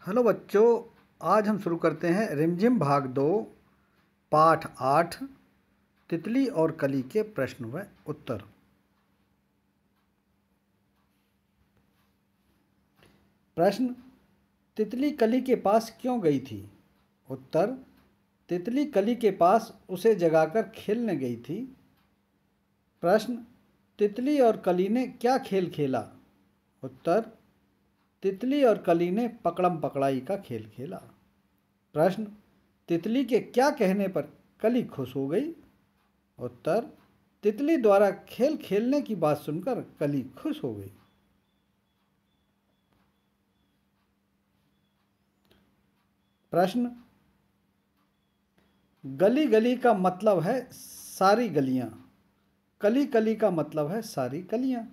Hello बच्चों, आज हम शुरू करते हैं रिमझिम भाग 2 पाठ 8 तितली और कली के प्रश्न व उत्तर। प्रश्न, तितली कली के पास क्यों गई थी? उत्तर, तितली कली के पास उसे जगाकर खेलने गई थी। प्रश्न, तितली और कली ने क्या खेल खेला? उत्तर, तितली और कली ने पकड़म पकड़ाई का खेल खेला। प्रश्न, तितली के क्या कहने पर कली खुश हो गई? उत्तर, तितली द्वारा खेल खेलने की बात सुनकर कली खुश हो गई। प्रश्न, गली गली का मतलब है सारी गलियां, कली कली का मतलब है सारी कलियां।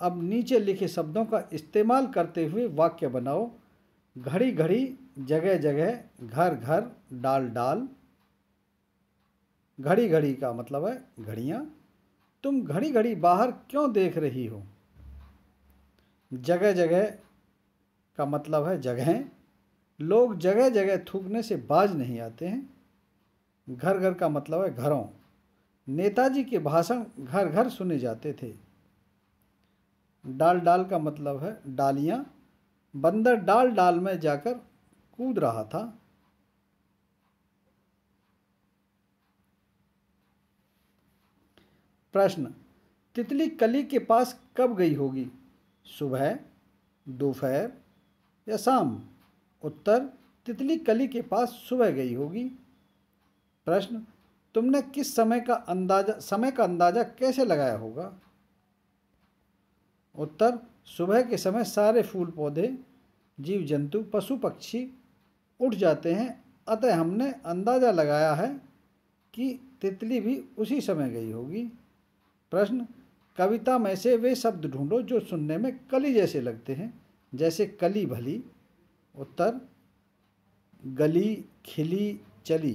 अब नीचे लिखे शब्दों का इस्तेमाल करते हुए वाक्य बनाओ। घड़ी घड़ी, जगह जगह, घर घर, डाल डाल। घड़ी घड़ी का मतलब है घड़ियां। तुम घड़ी घड़ी बाहर क्यों देख रही हो? जगह जगह का मतलब है जगहें। लोग जगह जगह थूकने से बाज नहीं आते हैं। घर घर का मतलब है घरों। नेताजी के भाषण घर घर सुने जाते थे। डाल डाल का मतलब है डालियां। बंदर डाल डाल में जाकर कूद रहा था। प्रश्न, तितली कली के पास कब गई होगी? सुबह, दोपहर या शाम? उत्तर, तितली कली के पास सुबह गई होगी। प्रश्न, तुमने किस समय का अंदाजा कैसे लगाया होगा? उत्तर, सुबह के समय सारे फूल पौधे, जीव जंतु, पशु पक्षी उठ जाते हैं, अतः हमने अंदाजा लगाया है कि तितली भी उसी समय गई होगी। प्रश्न, कविता में से वे शब्द ढूंढो जो सुनने में कली जैसे लगते हैं, जैसे कली भली। उत्तर, गली, खिली, चली।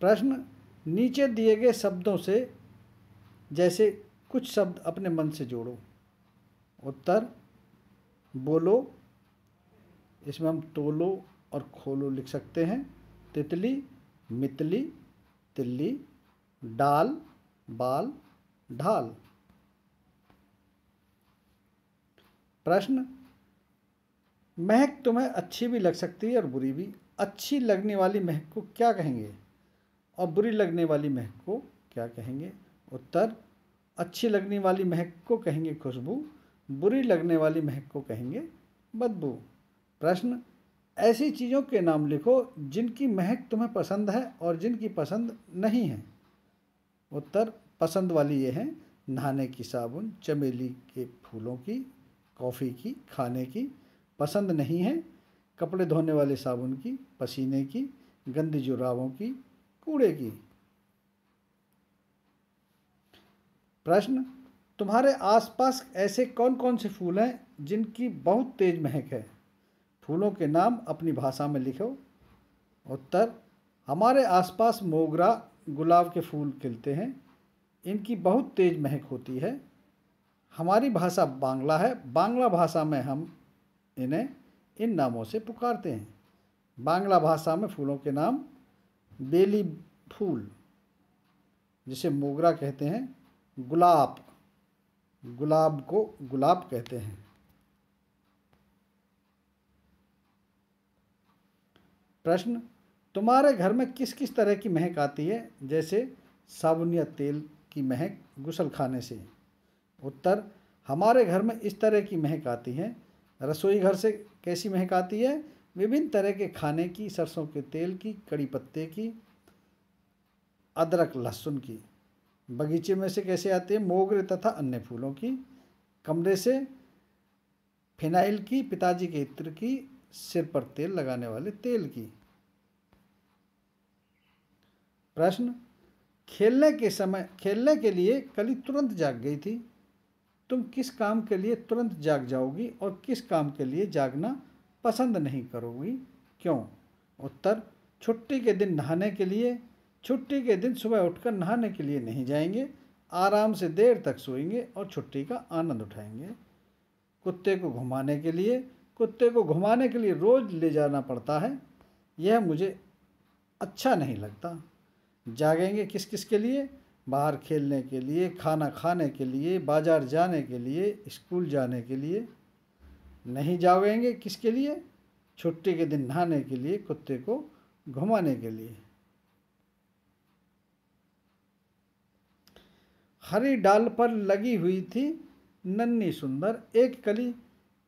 प्रश्न, नीचे दिए गए शब्दों से जैसे कुछ शब्द अपने मन से जोड़ो। उत्तर, बोलो, इसमें हम तोलो और खोलो लिख सकते हैं। तितली, मितली, तिल्ली, डाल, बाल, ढाल। प्रश्न, महक तुम्हें अच्छी भी लग सकती है और बुरी भी। अच्छी लगने वाली महक को क्या कहेंगे और बुरी लगने वाली महक को क्या कहेंगे? उत्तर, अच्छी लगने वाली महक को कहेंगे खुशबू, बुरी लगने वाली महक को कहेंगे बदबू। प्रश्न, ऐसी चीज़ों के नाम लिखो जिनकी महक तुम्हें पसंद है और जिनकी पसंद नहीं है। उत्तर, पसंद वाली ये हैं नहाने की साबुन, चमेली के फूलों की, कॉफ़ी की, खाने की। पसंद नहीं है कपड़े धोने वाले साबुन की, पसीने की, गंदी जुराबों की, कूड़े की। प्रश्न, तुम्हारे आसपास ऐसे कौन कौन से फूल हैं जिनकी बहुत तेज महक है? फूलों के नाम अपनी भाषा में लिखो। उत्तर, हमारे आसपास मोगरा, गुलाब के फूल खिलते हैं, इनकी बहुत तेज महक होती है। हमारी भाषा बांग्ला है, बांग्ला भाषा में हम इन्हें इन नामों से पुकारते हैं। बांग्ला भाषा में फूलों के नाम बेली फूल, जिसे मोगरा कहते हैं, गुलाब, गुलाब को गुलाब कहते हैं। प्रश्न, तुम्हारे घर में किस किस तरह की महक आती है, जैसे साबुन या तेल की महक गुसल खाने से? उत्तर, हमारे घर में इस तरह की महक आती है। रसोई घर से कैसी महक आती है? विभिन्न तरह के खाने की, सरसों के तेल की, कड़ी पत्ते की, अदरक लहसुन की। बगीचे में से कैसे आती है? मोगरे तथा अन्य फूलों की। कमरे से फिनाइल की, पिताजी के इत्र की, सिर पर तेल लगाने वाले तेल की। प्रश्न, खेलने के लिए कली तुरंत जाग गई थी। तुम किस काम के लिए तुरंत जाग जाओगी और किस काम के लिए जागना पसंद नहीं करोगी, क्यों? उत्तर, छुट्टी के दिन नहाने के लिए। छुट्टी के दिन सुबह उठकर नहाने के लिए नहीं जाएंगे, आराम से देर तक सोएंगे और छुट्टी का आनंद उठाएंगे। कुत्ते को घुमाने के लिए, कुत्ते को घुमाने के लिए रोज़ ले जाना पड़ता है, यह मुझे अच्छा नहीं लगता। जागेंगे किस किस के लिए? बाहर खेलने के लिए, खाना खाने के लिए, बाजार जाने के लिए, स्कूल जाने के लिए। नहीं जागेंगे किसके लिए? छुट्टी के दिन नहाने के लिए, कुत्ते को घुमाने के लिए। हरी डाल पर लगी हुई थी नन्ही सुंदर एक कली।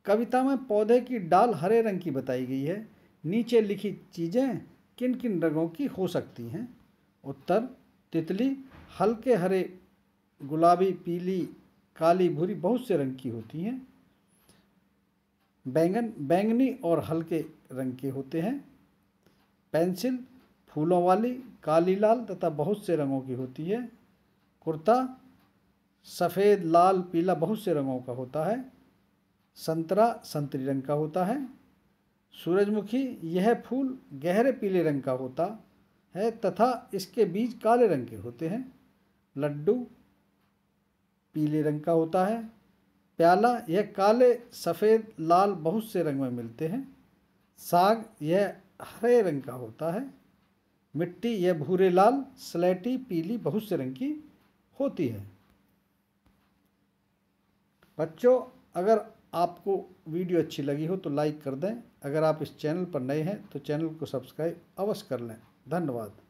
कविता में पौधे की डाल हरे रंग की बताई गई है। नीचे लिखी चीज़ें किन किन रंगों की हो सकती हैं? उत्तर, तितली हल्के हरे, गुलाबी, पीली, काली, भूरी बहुत से रंग की होती हैं। बैंगन बैंगनी और हल्के रंग के होते हैं। पेंसिल फूलों वाली, काली, लाल तथा बहुत से रंगों की होती है। कुर्ता सफ़ेद, लाल, पीला बहुत से रंगों का होता है। संतरा संतरी रंग का होता है। सूरजमुखी यह फूल गहरे पीले रंग का होता है तथा इसके बीज काले रंग के होते हैं। लड्डू पीले रंग का होता है। प्याला यह काले, सफ़ेद, लाल बहुत से रंग में मिलते हैं। साग यह हरे रंग का होता है। मिट्टी यह भूरे, लाल, स्लेटी, पीली बहुत से रंग की होती है। बच्चों, अगर आपको वीडियो अच्छी लगी हो तो लाइक कर दें। अगर आप इस चैनल पर नए हैं तो चैनल को सब्सक्राइब अवश्य कर लें। धन्यवाद।